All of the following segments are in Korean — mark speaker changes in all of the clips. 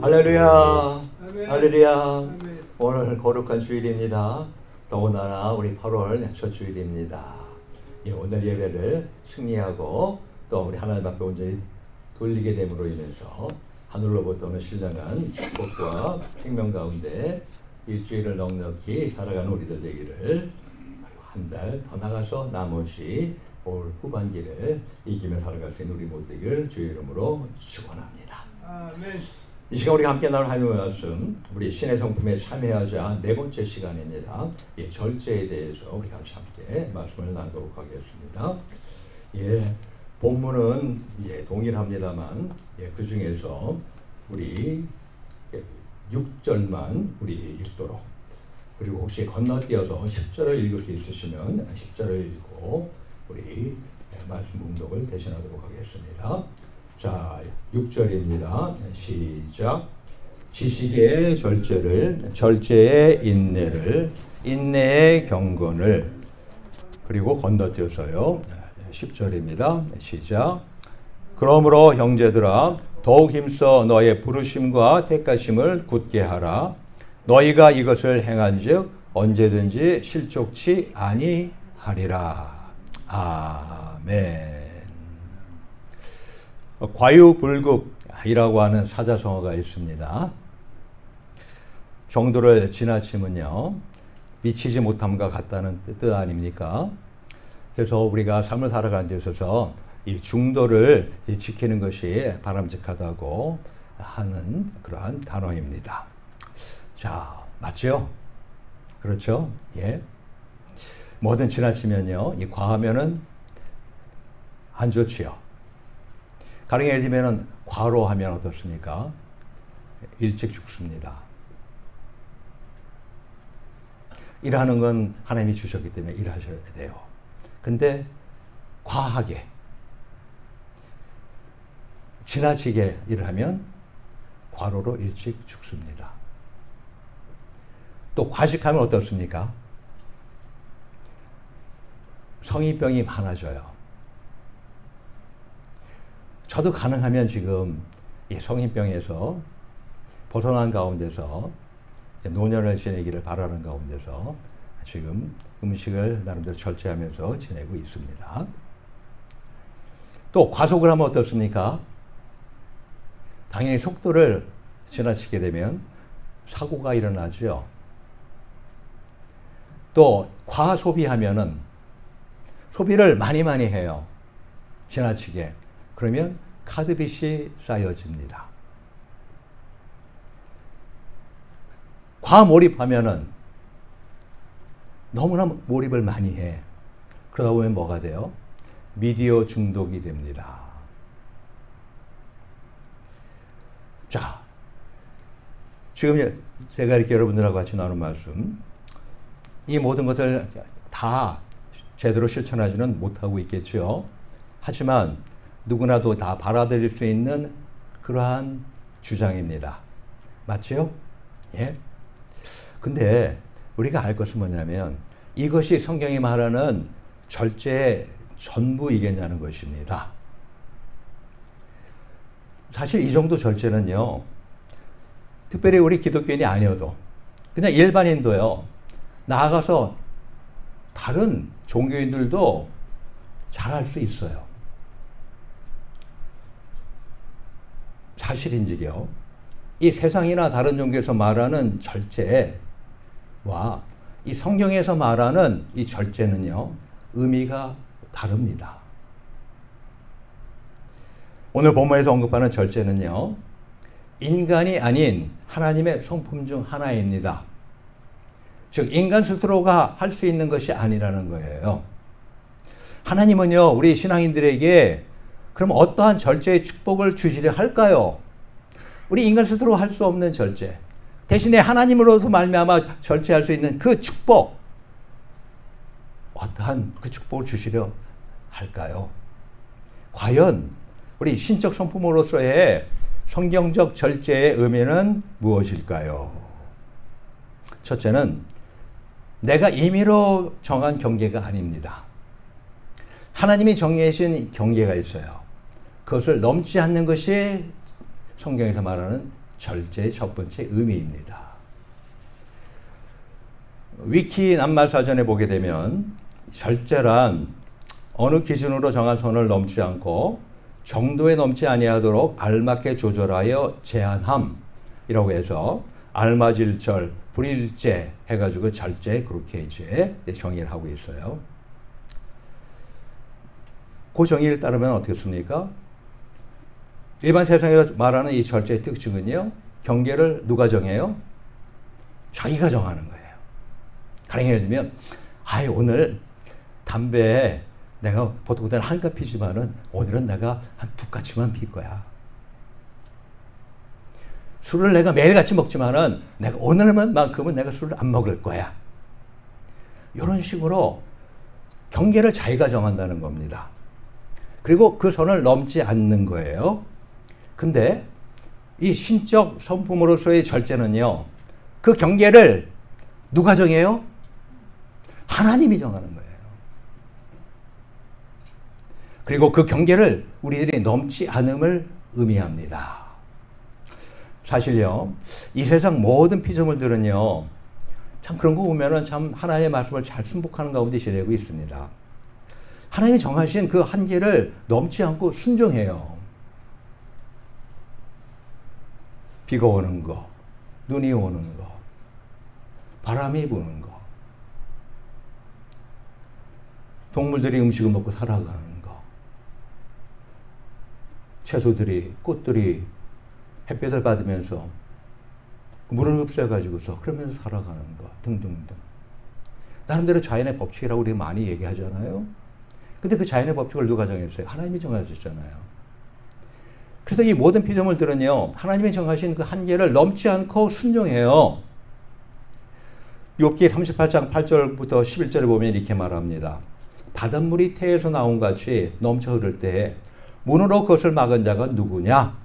Speaker 1: 할렐루야,
Speaker 2: 아멘.
Speaker 1: 할렐루야.
Speaker 2: 아멘.
Speaker 1: 오늘 거룩한 주일입니다. 더군다나 우리 8월 첫 주일입니다. 오늘 예배를 승리하고 또 우리 하나님 앞에 온전히 돌리게 됨으로 인해서 하늘로부터 오는 신령한 축복과 생명 가운데 일주일을 넉넉히 살아가는 우리들 되기를, 한 달 더 나가서 나머지 올 후반기를 이기며 살아갈 수 있는 우리 모두 되기를 주의 이름으로 축원합니다.
Speaker 2: 아멘.
Speaker 1: 이 시간 우리가 함께 나눌 하나님의 말씀, 우리 신의 성품에 참여하자 네 번째 시간입니다. 이 절제에 대해서 우리 같이 함께 말씀을 나누도록 하겠습니다. 본문은 동일합니다만 그 중에서 우리 6절만 우리 읽도록, 그리고 혹시 건너뛰어서 10절을 읽을 수 있으시면 10절을 읽고 우리 말씀 봉독을 대신하도록 하겠습니다. 자, 6절입니다. 시작. 지식의 절제를, 절제의 인내를, 인내의 경건을, 그리고 건너뛰어서요 10절입니다. 시작. 그러므로 형제들아, 더욱 힘써 너의 부르심과 택하심을 굳게 하라. 너희가 이것을 행한즉 언제든지 실족치 아니하리라. 아멘. 과유불급이라고 하는 사자성어가 있습니다. 정도를 지나치면요 미치지 못함과 같다는 뜻 아닙니까? 그래서 우리가 삶을 살아가는 데 있어서 이 중도를 지키는 것이 바람직하다고 하는 그러한 단어입니다. 자, 맞죠? 그렇죠? 예. 뭐든 지나치면요, 이 과하면은 안 좋지요. 가령 예를 들면 과로하면 어떻습니까? 일찍 죽습니다. 일하는 건 하나님이 주셨기 때문에 일하셔야 돼요. 근데 과하게, 지나치게 일을 하면 과로로 일찍 죽습니다. 또 과식하면 어떻습니까? 성인병이 많아져요. 저도 가능하면 지금 이 성인병에서 벗어난 가운데서 노년을 지내기를 바라는 가운데서 지금 음식을 나름대로 절제하면서 지내고 있습니다. 또 과속을 하면 어떻습니까? 당연히 속도를 지나치게 되면 사고가 일어나죠. 또 과소비하면은, 소비를 많이 해요. 지나치게. 그러면 카드빚이 쌓여집니다. 과몰입하면은, 너무나 몰입을 많이 해. 그러다 보면 뭐가 돼요? 미디어 중독이 됩니다. 자, 지금 제가 이렇게 여러분들하고 같이 나눈 말씀, 이 모든 것을 다 제대로 실천하지는 못하고 있겠죠. 하지만 누구나도 다 받아들일 수 있는 그러한 주장입니다. 맞죠? 예. 근데 우리가 알 것은 뭐냐면 이것이 성경이 말하는 절제의 전부이겠냐는 것입니다. 사실 이 정도 절제는요, 특별히 우리 기독교인이 아니어도 그냥 일반인도요, 나아가서 다른 종교인들도 잘할 수 있어요. 사실인지요, 이 세상이나 다른 종교에서 말하는 절제와 이 성경에서 말하는 이 절제는요, 의미가 다릅니다. 오늘 본문에서 언급하는 절제는요, 인간이 아닌 하나님의 성품 중 하나입니다. 즉 인간 스스로가 할 수 있는 것이 아니라는 거예요. 하나님은요, 우리 신앙인들에게 그럼 어떠한 절제의 축복을 주시려 할까요? 우리 인간 스스로 할 수 없는 절제, 대신에 하나님으로서 말미암아 절제할 수 있는 그 축복, 어떠한 그 축복을 주시려 할까요? 과연 우리 신적 성품으로서의 성경적 절제의 의미는 무엇일까요? 첫째는 내가 임의로 정한 경계가 아닙니다. 하나님이 정해진 경계가 있어요. 그것을 넘지 않는 것이 성경에서 말하는 절제의 첫 번째 의미입니다. 위키 낱말사전에 보게 되면 절제란 어느 기준으로 정한 선을 넘지 않고 정도에 넘지 아니하도록 알맞게 조절하여 제한함이라고 해서 알맞을절, 불일제 해가지고 절제 그렇게 이제 정의를 하고 있어요. 그 정의를 따르면 어떻겠습니까? 일반 세상에서 말하는 이 절제의 특징은요, 경계를 누가 정해요? 자기가 정하는 거예요. 가령 예를 들면, 오늘 담배 내가 보통 한 갑 피지만은 오늘은 내가 한 두 가지만 필 거야. 술을 내가 매일같이 먹지만은 내가 오늘만큼은 내가 술을 안 먹을 거야. 이런 식으로 경계를 자기가 정한다는 겁니다. 그리고 그 선을 넘지 않는 거예요. 근데 이 신적 성품으로서의 절제는요, 그 경계를 누가 정해요? 하나님이 정하는 거예요. 그리고 그 경계를 우리들이 넘지 않음을 의미합니다. 사실요, 이 세상 모든 피조물들은요, 참 그런 거 보면은 참 하나님의 말씀을 잘 순복하는 가운데 지내고 있습니다. 하나님이 정하신 그 한계를 넘지 않고 순종해요. 비가 오는 거, 눈이 오는 거, 바람이 부는 거, 동물들이 음식을 먹고 살아가는 거, 채소들이, 꽃들이 햇볕을 받으면서 물을 흡수해가지고서 그러면서 살아가는 거 등등등. 나름대로 자연의 법칙이라고 우리 많이 얘기하잖아요. 근데 그 자연의 법칙을 누가 정했어요? 하나님이 정하셨잖아요. 그래서 이 모든 피조물들은요, 하나님이 정하신 그 한계를 넘지 않고 순종해요. 욥기 38장 8절부터 11절에 보면 이렇게 말합니다. 바닷물이 태에서 나온 같이 넘쳐 흐를 때에 문으로 그것을 막은 자가 누구냐?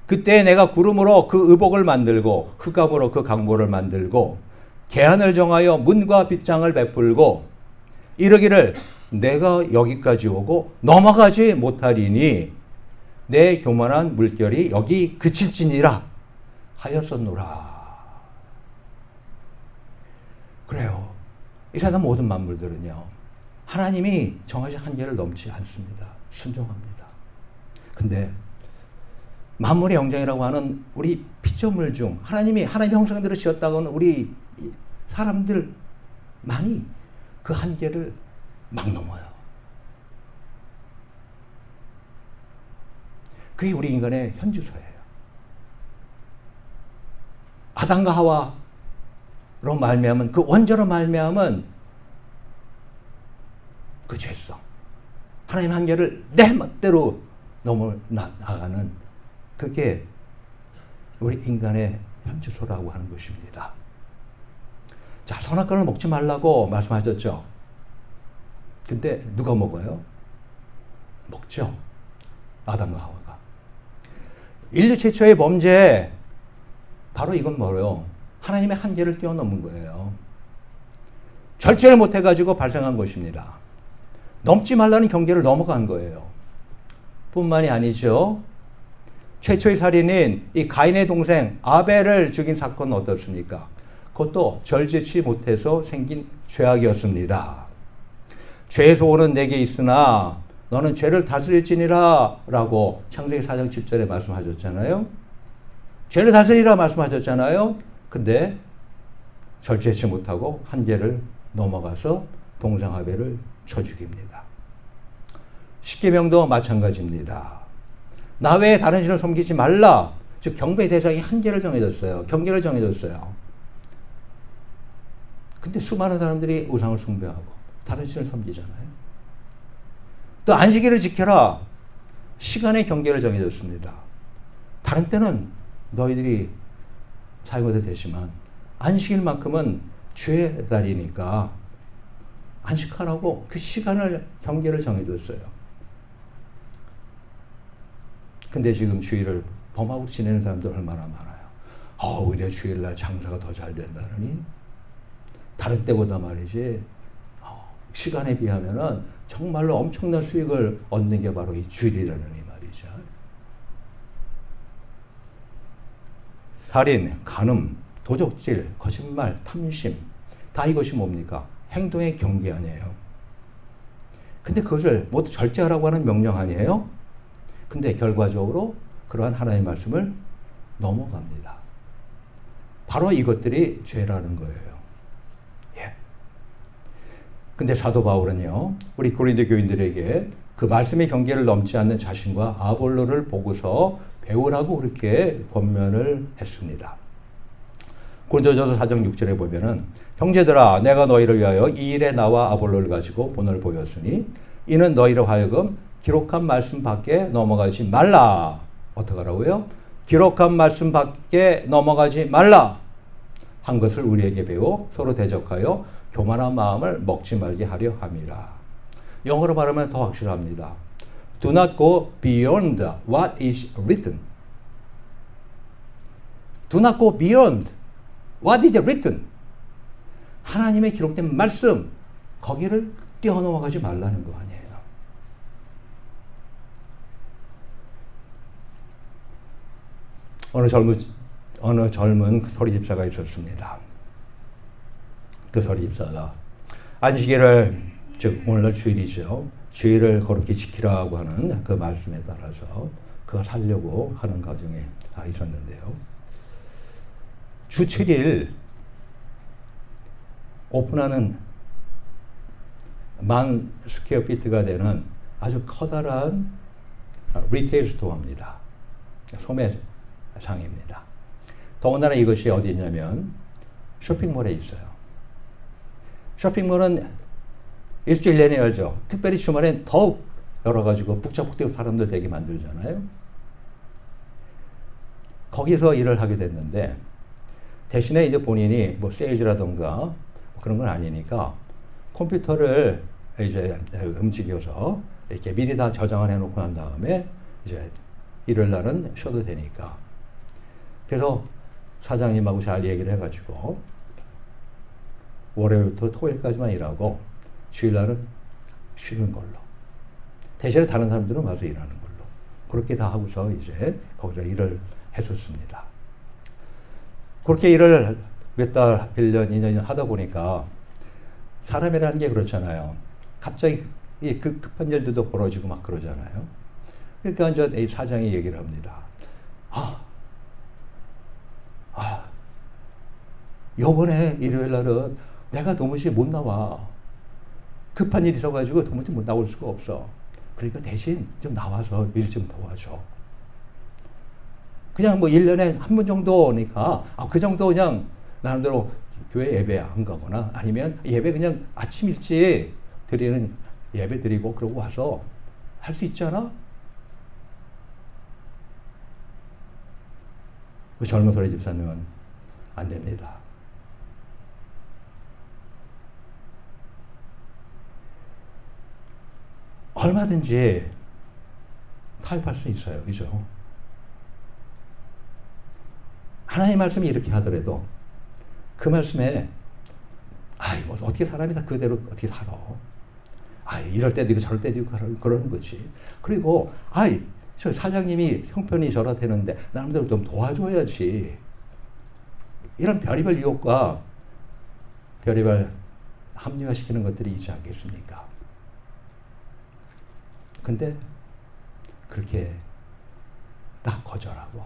Speaker 1: 그때 내가 구름으로 그 의복을 만들고 흑암으로 그 강보를 만들고 계한을 정하여 문과 빗장을 베풀고 이르기를 내가 여기까지 오고 넘어가지 못하리니 내 교만한 물결이 여기 그칠지니라 하였었노라. 그래요. 이 세상 모든 만물들은요, 하나님이 정하신 한계를 넘지 않습니다. 순종합니다. 근데 만물의 영장이라고 하는 우리 피조물 중 하나님의 형상대로 지었다고 하는 우리 사람들만이 그 한계를 막 넘어요. 그게 우리 인간의 현주소예요. 아담과 하와로 말미암은 그 원죄로 말미암은 그 죄성, 하나님 한계를 내 멋대로 넘어 나가는 그게 우리 인간의 현주소라고 하는 것입니다. 자, 선악과를 먹지 말라고 말씀하셨죠. 근데 누가 먹어요? 먹죠. 아담과 하와가. 인류 최초의 범죄, 바로 이건 뭐예요? 하나님의 한계를 뛰어넘은 거예요. 절제를 못해가지고 발생한 것입니다. 넘지 말라는 경계를 넘어간 거예요. 뿐만이 아니죠. 최초의 살인인 이 가인의 동생 아벨을 죽인 사건은 어떻습니까? 그것도 절제치 못해서 생긴 죄악이었습니다. 죄의 소원은 내게 있으나 너는 죄를 다스릴지니라 라고 창세기 4장 7절에 말씀하셨잖아요. 죄를 다스리라 말씀하셨잖아요. 근데 절제치 못하고 한계를 넘어가서 동생 아벨을 쳐 죽입니다. 십계명도 마찬가지입니다. 나 외에 다른 신을 섬기지 말라. 즉 경배의 대상이 한계를 정해줬어요. 경계를 정해줬어요. 근데 수많은 사람들이 우상을 숭배하고 다른 신을 섬기잖아요. 또 안식일을 지켜라. 시간의 경계를 정해줬습니다. 다른 때는 너희들이 사용해도 되지만 안식일만큼은 죄의 날이니까 안식하라고 그 시간을 경계를 정해줬어요. 근데 지금 주일을 범하고 지내는 사람들 얼마나 많아요. 오히려 주일날 장사가 더 잘 된다느니 다른 때보다 말이지 시간에 비하면은 정말로 엄청난 수익을 얻는 게 바로 이 주일이라는 이 말이죠. 살인, 간음, 도적질, 거짓말, 탐심, 다 이것이 뭡니까? 행동의 경계 아니에요. 근데 그것을 모두 절제하라고 하는 명령 아니에요? 근데 결과적으로 그러한 하나님의 말씀을 넘어갑니다. 바로 이것들이 죄라는 거예요. 예. 근데 사도 바울은요, 우리 고린도 교인들에게 그 말씀의 경계를 넘지 않는 자신과 아볼로를 보고서 배우라고 그렇게 권면을 했습니다. 고린도전서 4장 6절에 보면은 형제들아 내가 너희를 위하여 이 일에 나와 아볼로를 가지고 본을 보였으니 이는 너희로 하여금 기록한 말씀 밖에 넘어가지 말라. 어떻게 하라고요? 기록한 말씀 밖에 넘어가지 말라 한 것을 우리에게 배워 서로 대적하여 교만한 마음을 먹지 말게 하려 함이라. 영어로 말하면 더 확실합니다. Do not go beyond what is written. Do not go beyond what is written. 하나님의 기록된 말씀, 거기를 뛰어넘어가지 말라는 거 아니에요. 어느 젊은 서리집사가 있었습니다. 그 서리집사가 안식일을, 즉 오늘날 주일이죠. 주일을 거룩히 지키라고 하는 그 말씀에 따라서 그거 살려고 하는 과정에 있었는데요. 주 7일 오픈하는 10,000스퀘어피트가 되는 아주 커다란 리테일 스토어입니다. 소매상입니다. 더군다나 이것이 어디 있냐면 쇼핑몰에 있어요. 쇼핑몰은 일주일 내내 열죠. 특별히 주말엔 더욱 열어가지고 북적북적 사람들 되게 만들잖아요. 거기서 일을 하게 됐는데 대신에 이제 본인이 뭐 세일즈라던가 그런 건 아니니까 컴퓨터를 이제 움직여서 이렇게 미리 다 저장을 해놓고 난 다음에 이제 일요일 날은 쉬어도 되니까. 그래서 사장님하고 잘 얘기를 해가지고 월요일부터 토요일까지만 일하고 주일날은 쉬는 걸로. 대신에 다른 사람들은 와서 일하는 걸로. 그렇게 다 하고서 이제 거기서 일을 했었습니다. 그렇게 일을 몇 달, 1년, 2년 하다 보니까 사람이라는 게 그렇잖아요. 갑자기 그 급한 일들도 벌어지고 막 그러잖아요. 그러니까 이제 사장이 얘기를 합니다. 요번에 일요일 날은 내가 도무지 못 나와. 급한 일이 있어가지고 도무지 못 나올 수가 없어. 그러니까 대신 좀 나와서 일 좀 도와줘. 그냥 뭐 1년에 한 번 정도 오니까 그 정도 그냥 나름대로 교회 예배 안 가거나 아니면 예배 그냥 아침 일찍 드리는 예배 드리고 그러고 와서 할 수 있잖아? 그 젊은 소리 집사님은 안 됩니다. 얼마든지 타협할 수 있어요. 그죠? 하나님의 말씀이 이렇게 하더라도 그 말씀에 뭐 어떻게 사람이 다 그대로 어떻게 살아. 이럴 때도 있고 저럴 때도 있고 그러는 거지. 그리고 저 사장님이 형편이 저렇다는데 나름대로 좀 도와줘야지. 이런 별의별 유혹과 별의별 합리화시키는 것들이 있지 않겠습니까? 근데 그렇게 딱 거절하고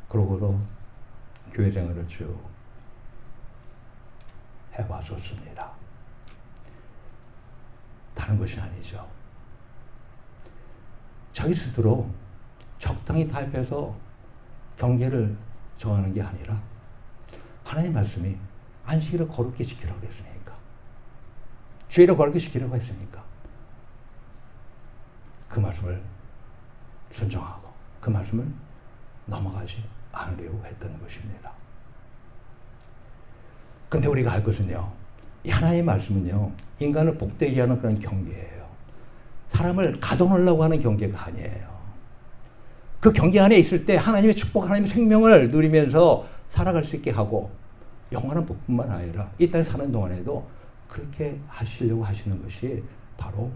Speaker 1: 그러고도 교회 생활을 쭉 해왔었습니다. 다른 것이 아니죠. 자기 스스로 적당히 타협해서 경계를 정하는 게 아니라 하나님 말씀이 안식일을 거룩히 지키라고 했으니까, 주일을 거룩히 지키라고 했으니까 그 말씀을 순종하고 그 말씀을 넘어가지 않으려고 했던 것입니다. 근데 우리가 알 것은요, 이 하나님의 말씀은요, 인간을 복되게 하는 그런 경계예요. 사람을 가둬놓으려고 하는 경계가 아니에요. 그 경계 안에 있을 때 하나님의 축복, 하나님의 생명을 누리면서 살아갈 수 있게 하고 영원한 복뿐만 아니라 이 땅에 사는 동안에도 그렇게 하시려고 하시는 것이 바로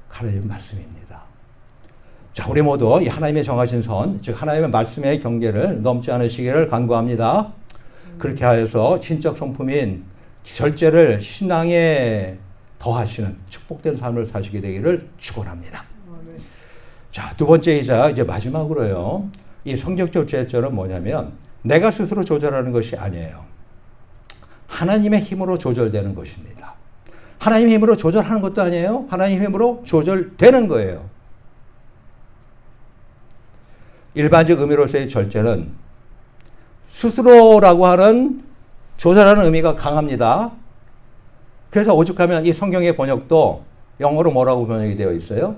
Speaker 1: 하나님의 말씀입니다. 자, 우리 모두 이 하나님의 정하신 선, 즉 하나님의 말씀의 경계를 넘지 않으시기를 간구합니다. 그렇게 하여서 신적 성품인 절제를 신앙에 더하시는 축복된 삶을 사시게 되기를 축원합니다. 자, 두 번째이자 이제 마지막으로요. 이 성경적 절제는 뭐냐면 내가 스스로 조절하는 것이 아니에요. 하나님의 힘으로 조절되는 것입니다. 하나님의 힘으로 조절하는 것도 아니에요. 하나님의 힘으로 조절되는 거예요. 일반적 의미로서의 절제는 스스로라고 하는 조절하는 의미가 강합니다. 그래서 오죽하면 이 성경의 번역도 영어로 뭐라고 번역이 되어 있어요?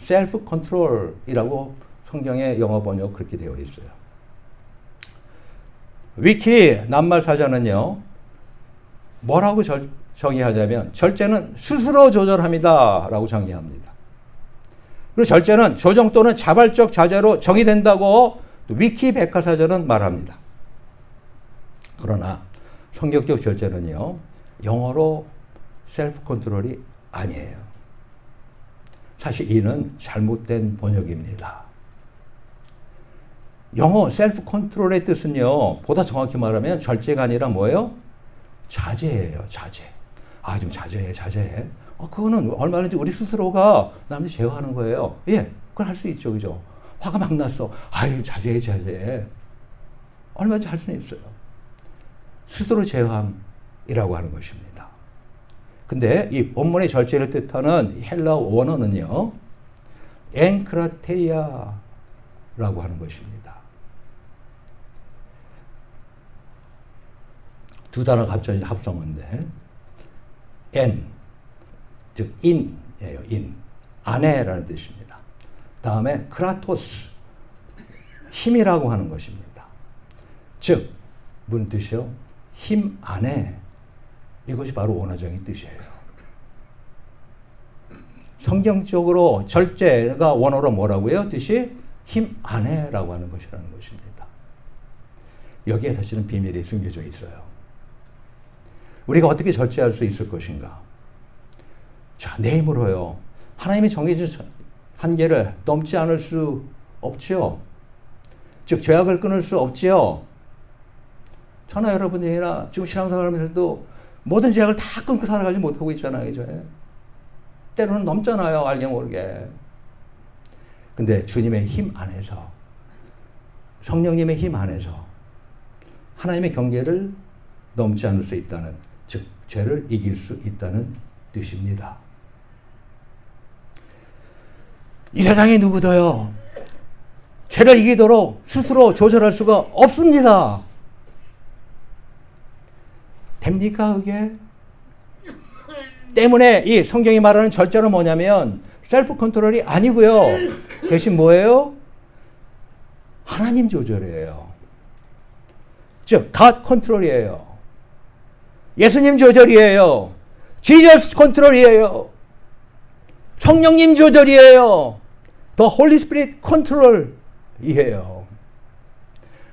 Speaker 1: self control이라고 성경의 영어 번역 그렇게 되어 있어요. 위키 낱말 사전은요, 뭐라고 정의하냐면 절제는 스스로 조절합니다 라고 정의합니다. 그리고 절제는 조정 또는 자발적 자제로 정의된다고 위키 백과사전은 말합니다. 그러나 성경적 절제는요, 영어로 셀프 컨트롤이 아니에요. 사실 이는 잘못된 번역입니다. 영어 셀프 컨트롤의 뜻은요, 보다 정확히 말하면 절제가 아니라 뭐예요? 자제예요, 자제. 아, 좀 자제해, 자제해. 그거는 얼마든지 우리 스스로가 남을 제어하는 거예요. 예, 그건 할 수 있죠, 그죠? 화가 막 났어. 아유, 자제해, 자제해. 얼마든지 할 수는 있어요. 스스로 제어함이라고 하는 것입니다. 근데 이 본문의 절제를 뜻하는 헬라어 원어는요, 엔크라테이아라고 하는 것입니다. 두 단어 갑자기 합성어인데, 엔, 즉 인이에요. 인, 안에라는 뜻입니다. 다음에 크라토스, 힘이라고 하는 것입니다. 즉 무슨 뜻이요? 힘 안에. 이것이 바로 원어적인 뜻이에요. 성경적으로 절제가 원어로 뭐라고요? 뜻이 힘 안에라고 하는 것이라는 것입니다. 여기에 사실은 비밀이 숨겨져 있어요. 우리가 어떻게 절제할 수 있을 것인가? 자, 내 힘으로요. 하나님이 정해진 한계를 넘지 않을 수 없지요. 즉 죄악을 끊을 수 없지요. 저나 여러분들이나 지금 신앙생활하면서도 모든 죄악을 다 끊고 살아가지 못하고 있잖아요. 그죠? 때로는 넘잖아요. 알게 모르게. 근데 주님의 힘 안에서, 성령님의 힘 안에서 하나님의 경계를 넘지 않을 수 있다는, 즉 죄를 이길 수 있다는 뜻입니다. 이 세상에 누구도요, 죄를 이기도록 스스로 조절할 수가 없습니다. 됩니까, 그게? 때문에 이 성경이 말하는 절제는 뭐냐면 셀프 컨트롤이 아니고요. 대신 뭐예요? 하나님 조절이에요. 즉, God 컨트롤이에요. 예수님 조절이에요. Jesus 컨트롤이에요. 성령님 조절이에요. The Holy Spirit 컨트롤이에요.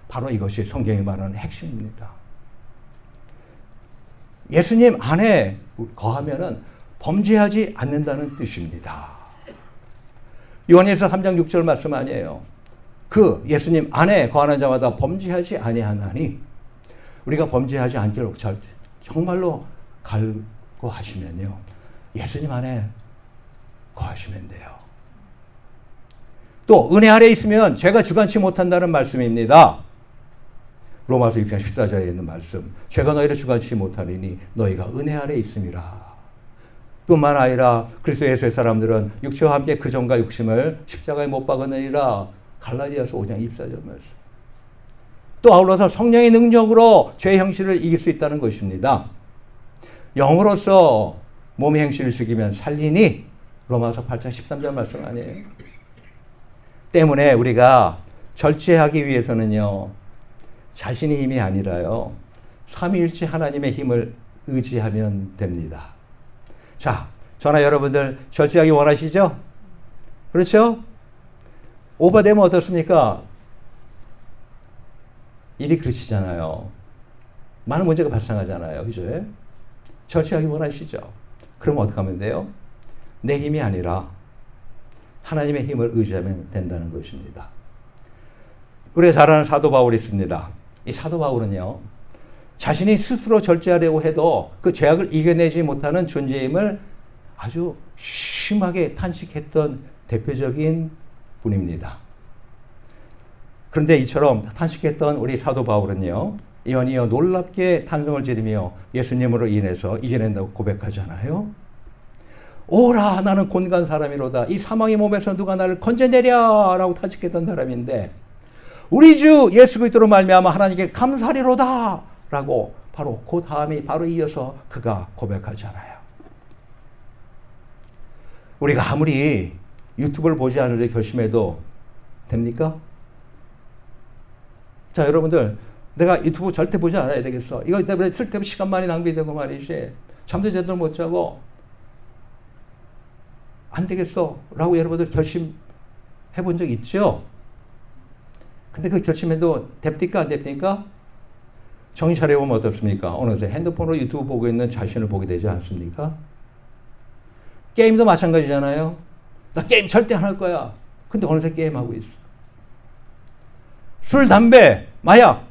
Speaker 1: 바로 이것이 성경이 말하는 핵심입니다. 예수님 안에 거하면은 범죄하지 않는다는 뜻입니다. 요한일서 3장 6절 말씀 아니에요. 그 예수님 안에 거하는 자마다 범죄하지 아니하나니, 우리가 범죄하지 않기를 정말로 갈구하시면요, 예수님 안에 거하시면 돼요. 또 은혜 아래 있으면 죄가 주관치 못한다는 말씀입니다. 로마서 6장 14절에 있는 말씀, 죄가 너희를 주관치 못하리니 너희가 은혜 아래 있음이라. 뿐만 아니라 그리스도 예수의 사람들은 육체와 함께 그 정과 육심을 십자가에 못 박으느니라. 갈라디아서 5장 24절 말씀. 또 아울러서 성령의 능력으로 죄의 형실을 이길 수 있다는 것입니다. 영으로서 몸의 행실을 죽이면 살리니, 로마서 8장 13절 말씀 아니에요? 때문에 우리가 절제하기 위해서는요, 자신의 힘이 아니라요, 삼위일체 하나님의 힘을 의지하면 됩니다. 자, 저나 여러분들 절제하기 원하시죠? 그렇죠? 오버되면 어떻습니까? 일이 그러시잖아요. 많은 문제가 발생하잖아요. 그죠? 절제하기 원하시죠? 그럼 어떻게 하면 돼요? 내 힘이 아니라 하나님의 힘을 의지하면 된다는 것입니다. 우리가 잘 아는 사도 바울이 있습니다. 이 사도 바울은요, 자신이 스스로 절제하려고 해도 그 죄악을 이겨내지 못하는 존재임을 아주 심하게 탄식했던 대표적인 분입니다. 그런데 이처럼 탄식했던 우리 사도 바울은요, 이언이어 놀랍게 탄성을 지르며 예수님으로 인해서 이겨낸다고 고백하잖아요. 오라, 나는 곤간 사람이로다. 이 사망의 몸에서 누가 나를 건져내랴 라고 탄식했던 사람인데, 우리 주 예수 그리스도로 말미암아 하나님께 감사리로다 라고 바로 그 다음에 바로 이어서 그가 고백하잖아요. 우리가 아무리 유튜브를 보지 않으려 결심해도 됩니까? 자, 여러분들, 내가 유튜브 절대 보지 않아야 되겠어. 이거 때문에 쓸데없이 시간 많이 낭비되고 말이지. 잠도 제대로 못 자고 안 되겠어 라고 여러분들 결심해 본 적 있죠? 근데 그 결심해도 됩니까? 안 됩니까? 정신 차려보면 어떻습니까? 어느새 핸드폰으로 유튜브 보고 있는 자신을 보게 되지 않습니까? 게임도 마찬가지잖아요. 나 게임 절대 안 할 거야. 근데 어느새 게임하고 있어. 술, 담배, 마약,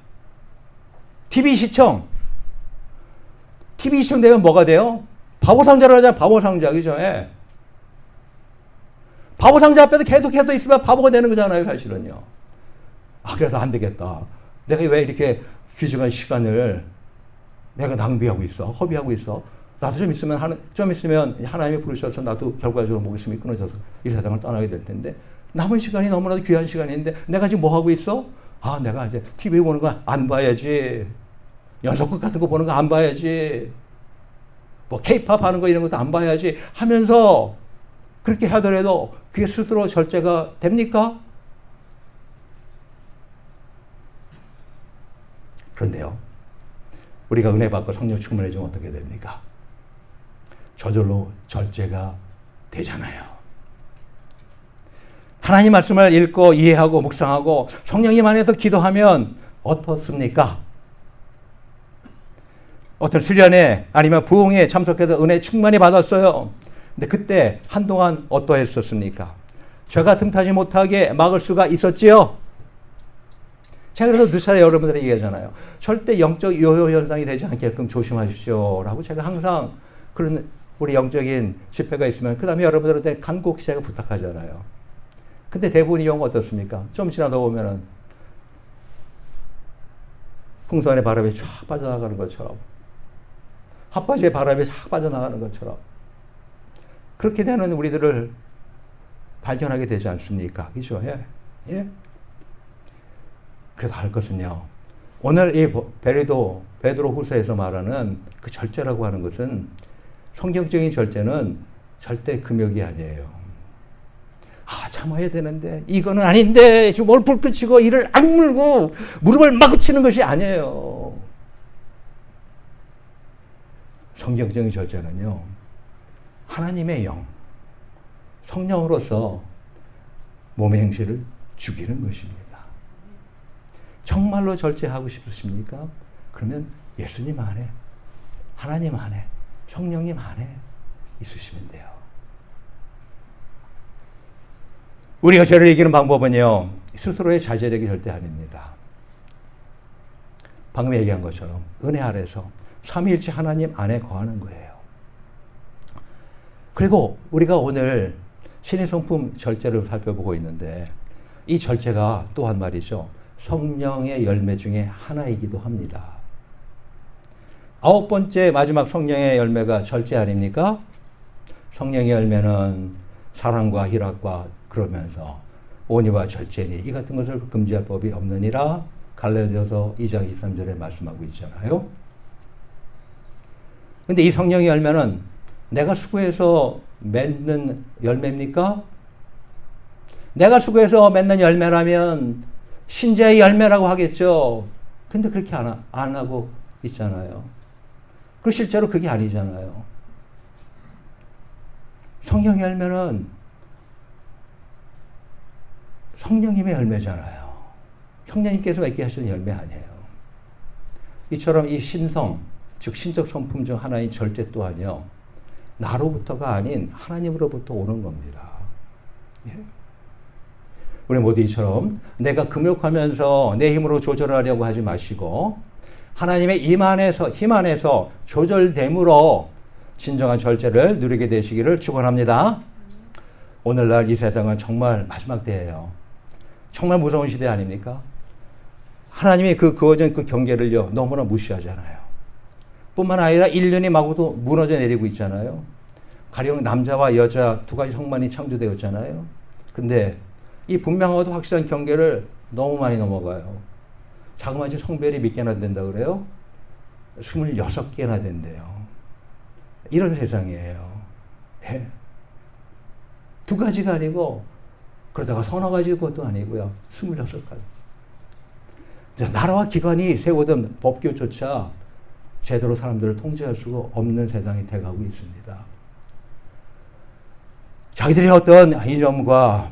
Speaker 1: TV 시청. TV 시청 되면 뭐가 돼요? 바보상자를 하잖아. 바보상자. 그죠? 예. 바보상자 앞에서 계속해서 있으면 바보가 되는 거잖아요. 사실은요. 아, 그래서 안 되겠다. 내가 왜 이렇게 귀중한 시간을 내가 낭비하고 있어? 허비하고 있어? 나도 좀 있으면 하나님이 부르셔서 나도 결과적으로 목숨이 끊어져서 이 세상을 떠나게 될 텐데, 남은 시간이 너무나도 귀한 시간인데 내가 지금 뭐 하고 있어? 아, 내가 이제 TV 보는 거 안 봐야지. 연속극 같은 거 보는 거 안 봐야지. 뭐 K-팝 하는 거 이런 것도 안 봐야지 하면서 그렇게 하더라도 그게 스스로 절제가 됩니까? 그런데요, 우리가 은혜 받고 성령 충만해지면 어떻게 됩니까? 저절로 절제가 되잖아요. 하나님 말씀을 읽고 이해하고 묵상하고 성령님 안에서 기도하면 어떻습니까? 어떤 수련회 아니면 부흥에 참석해서 은혜 충만히 받았어요. 근데 그때 한동안 어떠했었습니까? 죄가 틈타지 못하게 막을 수가 있었지요. 제가 그래서 누차례 여러분들에게 얘기하잖아요. 절대 영적 요요 현상이 되지 않게끔 조심하십시오 라고 제가 항상 그런 우리 영적인 집회가 있으면 그 다음에 여러분들한테 간곡히 제가 부탁하잖아요. 근데 대부분의 경우 어떻습니까? 좀 지나다 보면은 풍선의 바람이 쫙 빠져나가는 것처럼, 핫바지의 바람이 쫙 빠져나가는 것처럼 그렇게 되는 우리들을 발견하게 되지 않습니까? 그죠? 예. 예. 그래서 할 것은요, 오늘 이 베드로 후서에서 말하는 그 절제라고 하는 것은, 성경적인 절제는 절대 금욕이 아니에요. 아, 참아야 되는데, 이거는 아닌데, 지금 얼풀 끄치고 이를 악물고 무릎을 막 치는 것이 아니에요. 성경적인 절제는요, 하나님의 영, 성령으로서 몸의 행실을 죽이는 것입니다. 정말로 절제하고 싶으십니까? 그러면 예수님 안에, 하나님 안에, 성령님 안에 있으시면 돼요. 우리가 죄를 이기는 방법은요, 스스로의 자제력이 절대 아닙니다. 방금 얘기한 것처럼 은혜 아래서 삼위일체 하나님 안에 거하는 거예요. 그리고 우리가 오늘 신의 성품 절제를 살펴보고 있는데, 이 절제가 또한 말이죠, 성령의 열매 중에 하나이기도 합니다. 9번째 마지막 성령의 열매가 절제 아닙니까? 성령의 열매는 사랑과 희락과 그러면서 온유와 절제니 이 같은 것을 금지할 법이 없느니라 갈라디아서 2장 23절에 말씀하고 있잖아요. 근데 이 성령의 열매는 내가 수고해서 맺는 열매입니까? 내가 수고해서 맺는 열매라면 신자의 열매라고 하겠죠. 근데 그렇게 안 하고 있잖아요. 그 실제로 그게 아니잖아요. 성령의 열매는 성령님의 열매잖아요. 성령님께서 맺게 하시는 열매 아니에요. 이처럼 이 신성, 즉 신적 성품 중 하나인 절제 또한요, 나로부터가 아닌 하나님으로부터 오는 겁니다. 예? 우리 모두 이처럼 내가 금욕하면서 내 힘으로 조절하려고 하지 마시고 하나님의 힘 안에서 조절됨으로 진정한 절제를 누리게 되시기를 축원합니다. 오늘날 이 세상은 정말 마지막 때예요. 정말 무서운 시대 아닙니까? 하나님이 그어진 그 경계를요 너무나 무시하잖아요. 뿐만 아니라 인륜이 마구도 무너져 내리고 있잖아요. 가령 남자와 여자 두 가지 성만이 창조되었잖아요. 근데 이 분명하고도 확실한 경계를 너무 많이 넘어가요. 자그마치 성별이 몇 개나 된다 그래요? 26개나 된대요. 이런 세상이에요. 예. 두 가지가 아니고 그러다가 서너 가지 것도 아니고요. 26가지. 나라와 기관이 세우던 법규조차 제대로 사람들을 통제할 수가 없는 세상이 돼가고 있습니다. 자기들의 어떤 이념과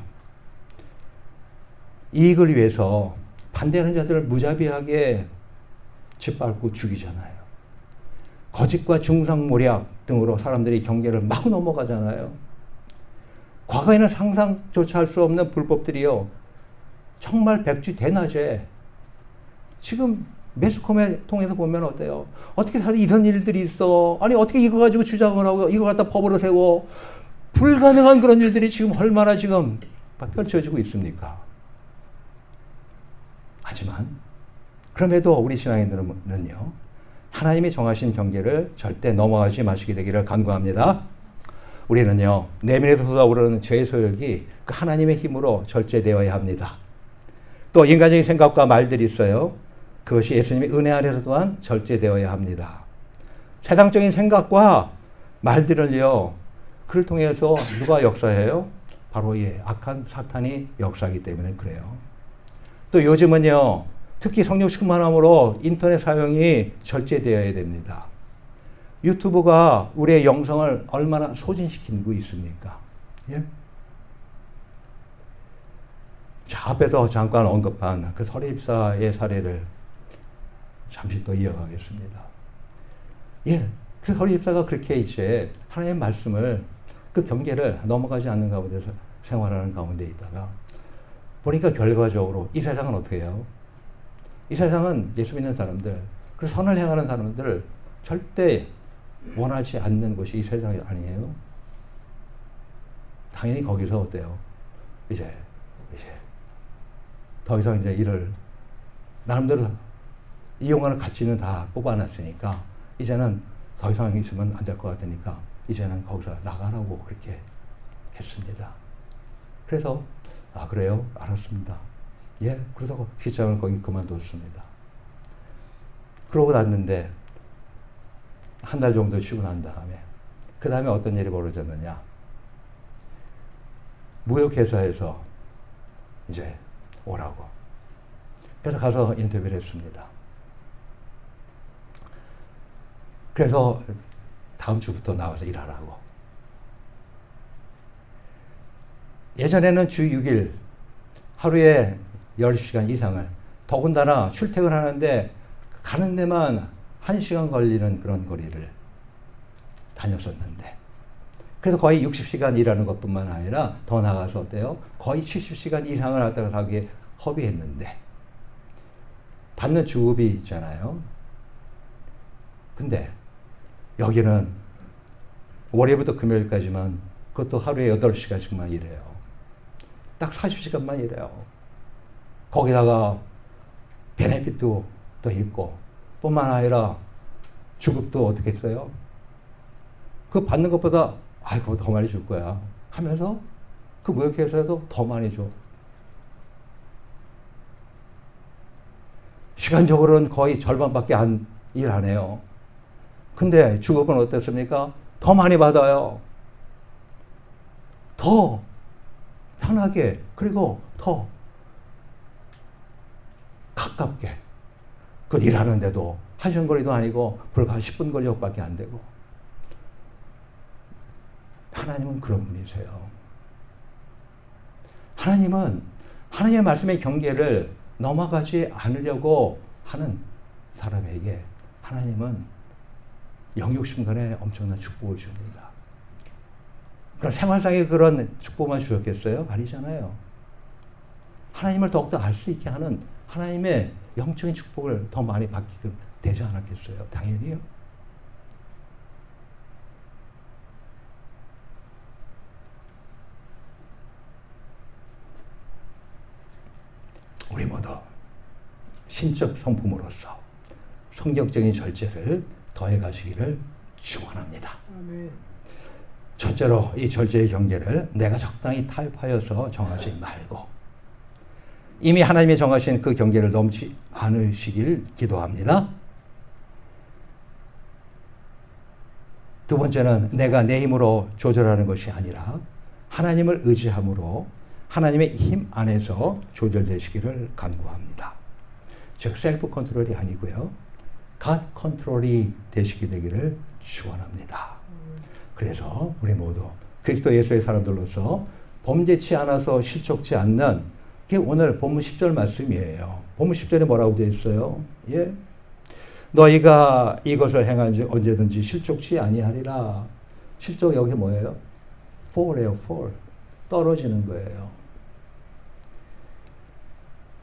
Speaker 1: 이익을 위해서 반대하는 자들을 무자비하게 짓밟고 죽이잖아요. 거짓과 중상모략 등으로 사람들이 경계를 마구 넘어가잖아요. 과거에는 상상조차 할 수 없는 불법들이요. 정말 백지대낮에 지금 매스컴에 통해서 보면 어때요? 어떻게 다들 이런 일들이 있어? 아니 어떻게 이거 가지고 주장을 하고 이거 갖다 법으로 세워? 불가능한 그런 일들이 지금 얼마나 지금 펼쳐지고 있습니까? 하지만 그럼에도 우리 신앙인들은요. 하나님이 정하신 경계를 절대 넘어가지 마시게 되기를 간구합니다. 우리는요. 내면에서 솟아오르는 죄의 소욕이 그 하나님의 힘으로 절제되어야 합니다. 또 인간적인 생각과 말들이 있어요. 그것이 예수님의 은혜 안에서 또한 절제되어야 합니다. 세상적인 생각과 말들을요. 그를 통해서 누가 역사해요? 바로 이 악한 사탄이 역사하기 때문에 그래요. 또 요즘은요. 특히 성령 충만함으로 인터넷 사용이 절제되어야 됩니다. 유튜브가 우리의 영성을 얼마나 소진시키고 있습니까? 예? 자, 앞에서 잠깐 언급한 그 서리입사의 사례를 잠시 또 이어가겠습니다. 예, 그 서리입사가 그렇게 이제 하나님의 말씀을 그 경계를 넘어가지 않는 가운데서 생활하는 가운데 있다가 보니까 결과적으로 이 세상은 어떻게 해요? 이 세상은 예수 믿는 사람들, 그 선을 행하는 사람들을 절대 원하지 않는 것이 이 세상이 아니에요. 당연히 거기서 어때요? 이제 더 이상 이제 일을 나름대로 이용하는 가치는 다 뽑아놨으니까 이제는 더 이상 있으면 안 될 것 같으니까 이제는 거기서 나가라고 그렇게 했습니다. 그래서 아 그래요? 알았습니다. 예, 그래서 직장을 거기 그만뒀습니다. 그러고 났는데 한 달 정도 쉬고 난 다음에 그 다음에 어떤 일이 벌어졌느냐? 무역회사에서 이제 오라고. 그래서 가서 인터뷰를 했습니다. 그래서 다음 주부터 나와서 일하라고. 예전에는 주 6일 하루에 10시간 이상을 더군다나 출퇴근하는데 가는 데만 1시간 걸리는 그런 거리를 다녔었는데 그래서 거의 60시간 일하는 것뿐만 아니라 더 나가서 어때요? 거의 70시간 이상을 갖다가 하기에 허비했는데 받는 주급이 있잖아요. 근데 여기는 월요일부터 금요일까지만 그것도 하루에 8시간씩만 일해요. 딱 40시간만 일해요. 거기다가 베네핏도 더 있고 뿐만 아니라 주급도 어떻게 했어요? 그 받는 것보다 아이고 더 많이 줄 거야 하면서 그 무역회사에서 더 많이 줘. 시간적으로는 거의 절반밖에 일 안 해요. 근데 주급은 어땠습니까? 더 많이 받아요. 더 편하게 그리고 더 가깝게. 그 일하는데도 1시간 거리도 아니고 불과 10분 거리밖에 안 되고. 하나님은 그런 분이세요. 하나님은 하나님의 말씀의 경계를 넘어가지 않으려고 하는 사람에게 하나님은 영육심간에 엄청난 축복을 줍니다. 그럼 생활상의 그런 축복만 주셨겠어요? 아니잖아요. 하나님을 더욱더 알 수 있게 하는 하나님의 영적인 축복을 더 많이 받게 되지 않았겠어요? 당연히요. 우리 모두 신적 성품으로서 성경적인 절제를 더해 가시기를 축원합니다. 첫째로 이 절제의 경계를 내가 적당히 타협하여서 정하지 말고 이미 하나님이 정하신 그 경계를 넘지 않으시길 기도합니다. 두 번째는 내가 내 힘으로 조절하는 것이 아니라 하나님을 의지함으로 하나님의 힘 안에서 조절되시기를 간구합니다. 즉 셀프 컨트롤이 아니고요. 갓 컨트롤이 되시게 되기를 축원합니다. 그래서 우리 모두 그리스도 예수의 사람들로서 범죄치 않아서 실족치 않는 게 오늘 본문 10절 말씀이에요. 본문 10절에 뭐라고 되어 있어요? 예? 너희가 이것을 행한지 언제든지 실족치 아니하리라. 실족 여기 뭐예요? fall이에요. fall. 떨어지는 거예요.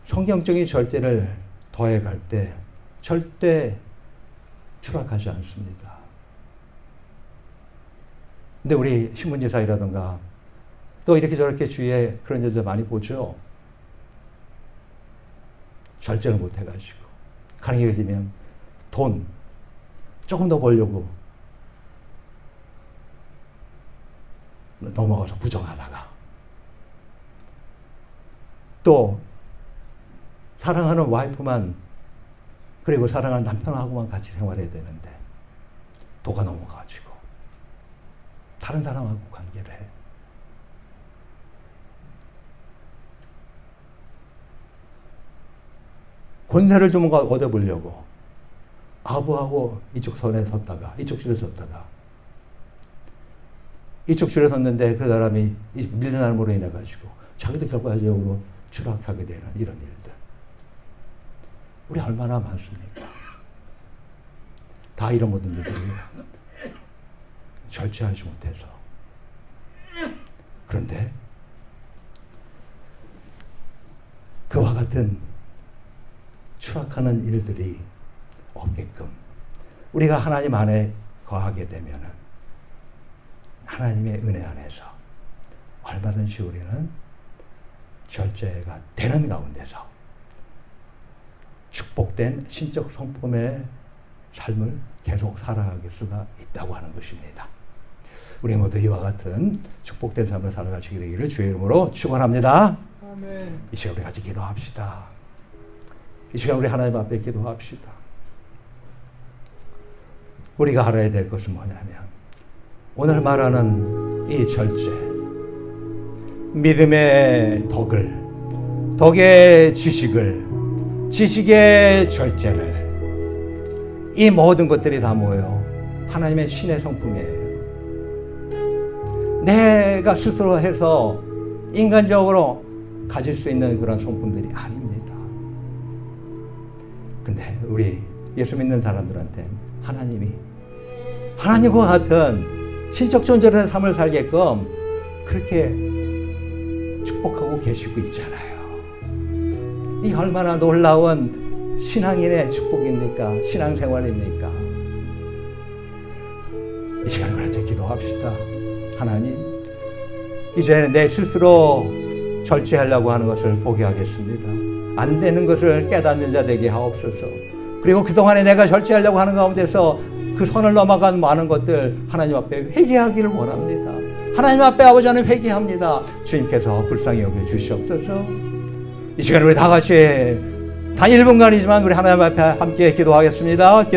Speaker 1: 성경적인 절대를 더해갈 때 절대 추락하지 않습니다. 근데 우리 신문지사이라든가 또 이렇게 저렇게 주위에 그런 여자 많이 보죠. 절제를 못 해가지고 가령 예를 들면 돈 조금 더 벌려고 넘어가서 부정하다가 또 사랑하는 와이프만 그리고 사랑하는 남편하고만 같이 생활해야 되는데 도가 넘어가지고 다른 사람하고 관계를 해. 권세를 좀 얻어보려고 아부하고 이쪽 선에 섰다가 이쪽 줄에 섰다가 이쪽 줄에 섰는데 그 사람이 밀려남으로 인해 가지고 자기도 결과적으로 추락하게 되는 이런 일들 우리 얼마나 많습니까? 다 이런 모든 일들이 절제하지 못해서. 그런데 그와 같은 추락하는 일들이 없게끔 우리가 하나님 안에 거하게 되면은 하나님의 은혜 안에서 얼마든지 우리는 절제가 되는 가운데서 축복된 신적 성품의 삶을 계속 살아갈 수가 있다고 하는 것입니다. 우리 모두 이와 같은 축복된 삶을 살아가시게 되기를 주의 이름으로 축원합니다.
Speaker 2: 아멘.
Speaker 1: 이 시간 우리 같이 기도합시다. 이 시간 우리 하나님 앞에 기도합시다. 우리가 알아야 될 것은 뭐냐면 오늘 말하는 이 절제, 믿음의 덕의 지식을, 지식의 절제를, 이 모든 것들이 다 뭐예요? 하나님의 신의 성품이에요. 내가 스스로 해서 인간적으로 가질 수 있는 그런 성품들이 아닙니다. 근데 우리 예수 믿는 사람들한테 하나님과 같은 신적 존재로의 삶을 살게끔 그렇게 축복하고 계시고 있잖아요. 이 얼마나 놀라운 신앙인의 축복입니까? 신앙생활입니까? 이 시간에 같이 기도합시다. 하나님, 이제 내 스스로 절제하려고 하는 것을 포기하겠습니다. 안 되는 것을 깨닫는 자 되게 하옵소서. 그리고 그동안에 내가 절제하려고 하는 가운데서 그 선을 넘어간 많은 것들 하나님 앞에 회개하기를 원합니다. 하나님 앞에 아버지 하나님 회개합니다. 주님께서 불쌍히 여겨 주시옵소서. 이 시간에 우리 다 같이 단 1분간이지만 우리 하나님 앞에 함께 기도하겠습니다.